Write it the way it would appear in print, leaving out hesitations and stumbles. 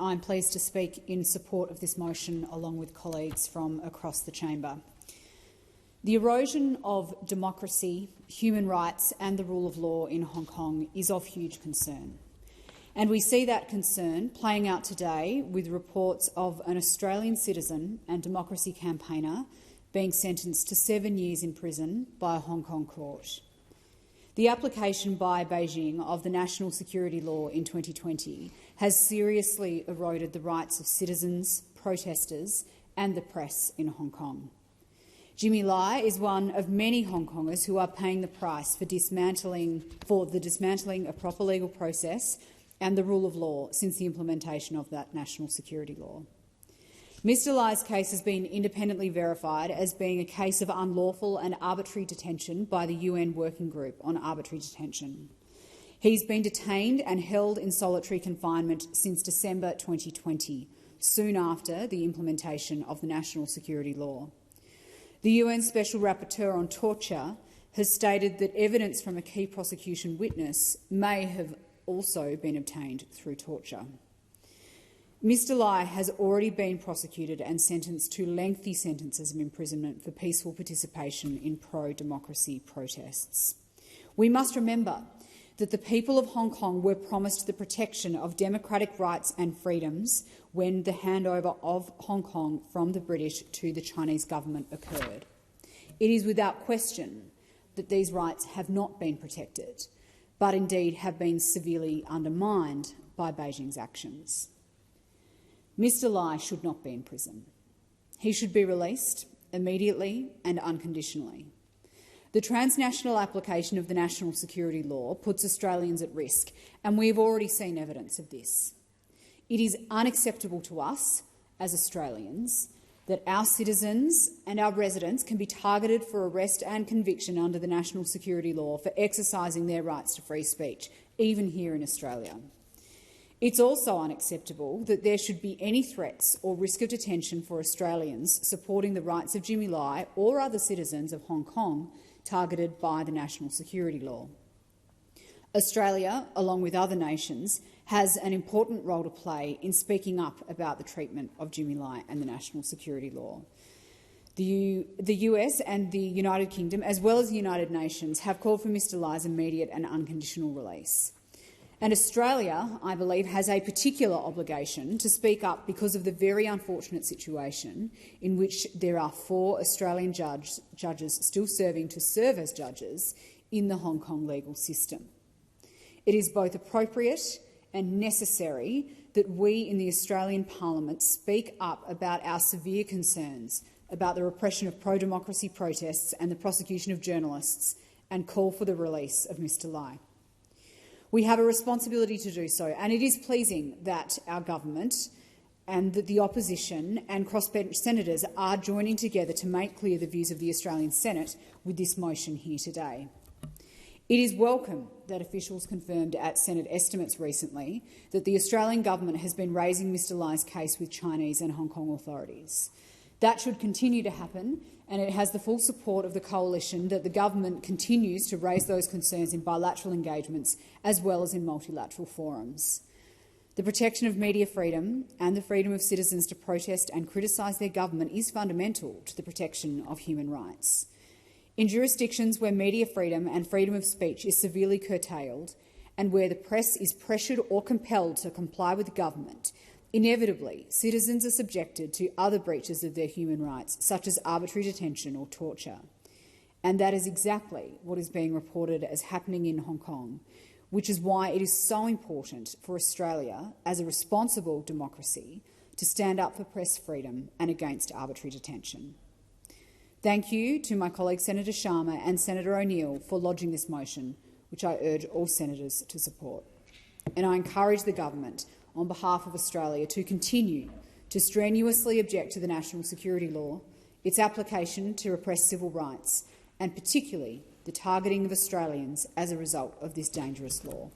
I'm pleased to speak in support of this motion along with colleagues from across the chamber. The erosion of democracy, human rights and the rule of law in Hong Kong is of huge concern. And we see that concern playing out today with reports of an Australian citizen and democracy campaigner being sentenced to 7 years in prison by a Hong Kong court. The application by Beijing of the national security law in 2020 has seriously eroded the rights of citizens, protesters and the press in Hong Kong. Jimmy Lai is one of many Hong Kongers who are paying the price for the dismantling of proper legal process and the rule of law since the implementation of that national security law. Mr Lai's case has been independently verified as being a case of unlawful and arbitrary detention by the UN Working Group on Arbitrary Detention. He's been detained and held in solitary confinement since December 2020, soon after the implementation of the national security law. The UN Special Rapporteur on Torture has stated that evidence from a key prosecution witness may have also been obtained through torture. Mr Lai has already been prosecuted and sentenced to lengthy sentences of imprisonment for peaceful participation in pro-democracy protests. We must remember that the people of Hong Kong were promised the protection of democratic rights and freedoms when the handover of Hong Kong from the British to the Chinese government occurred. It is without question that these rights have not been protected, but indeed have been severely undermined by Beijing's actions. Mr Lai should not be in prison. He should be released immediately and unconditionally. The transnational application of the national security law puts Australians at risk, and we have already seen evidence of this. It is unacceptable to us as Australians that our citizens and our residents can be targeted for arrest and conviction under the national security law for exercising their rights to free speech, even here in Australia. It's also unacceptable that there should be any threats or risk of detention for Australians supporting the rights of Jimmy Lai or other citizens of Hong Kong targeted by the national security law. Australia, along with other nations, has an important role to play in speaking up about the treatment of Jimmy Lai and the national security law. The US and the United Kingdom, as well as the United Nations, have called for Mr Lai's immediate and unconditional release. And Australia, I believe, has a particular obligation to speak up because of the very unfortunate situation in which there are 4 Australian judges still serving to serve as judges in the Hong Kong legal system. It is both appropriate and necessary that we in the Australian Parliament speak up about our severe concerns about the repression of pro-democracy protests and the prosecution of journalists and call for the release of Mr Lai. We have a responsibility to do so, and it is pleasing that our government and that the opposition and crossbench senators are joining together to make clear the views of the Australian Senate with this motion here today. It is welcome that officials confirmed at Senate estimates recently that the Australian government has been raising Mr Lai's case with Chinese and Hong Kong authorities. That should continue to happen, and it has the full support of the coalition that the government continues to raise those concerns in bilateral engagements as well as in multilateral forums. The protection of media freedom and the freedom of citizens to protest and criticise their government is fundamental to the protection of human rights. In jurisdictions where media freedom and freedom of speech is severely curtailed and where the press is pressured or compelled to comply with the government, inevitably, citizens are subjected to other breaches of their human rights, such as arbitrary detention or torture. And that is exactly what is being reported as happening in Hong Kong, which is why it is so important for Australia, as a responsible democracy, to stand up for press freedom and against arbitrary detention. Thank you to my colleague Senator Sharma and Senator O'Neill for lodging this motion, which I urge all senators to support. And I encourage the government, on behalf of Australia, to continue to strenuously object to the national security law, its application to repress civil rights, and particularly the targeting of Australians as a result of this dangerous law.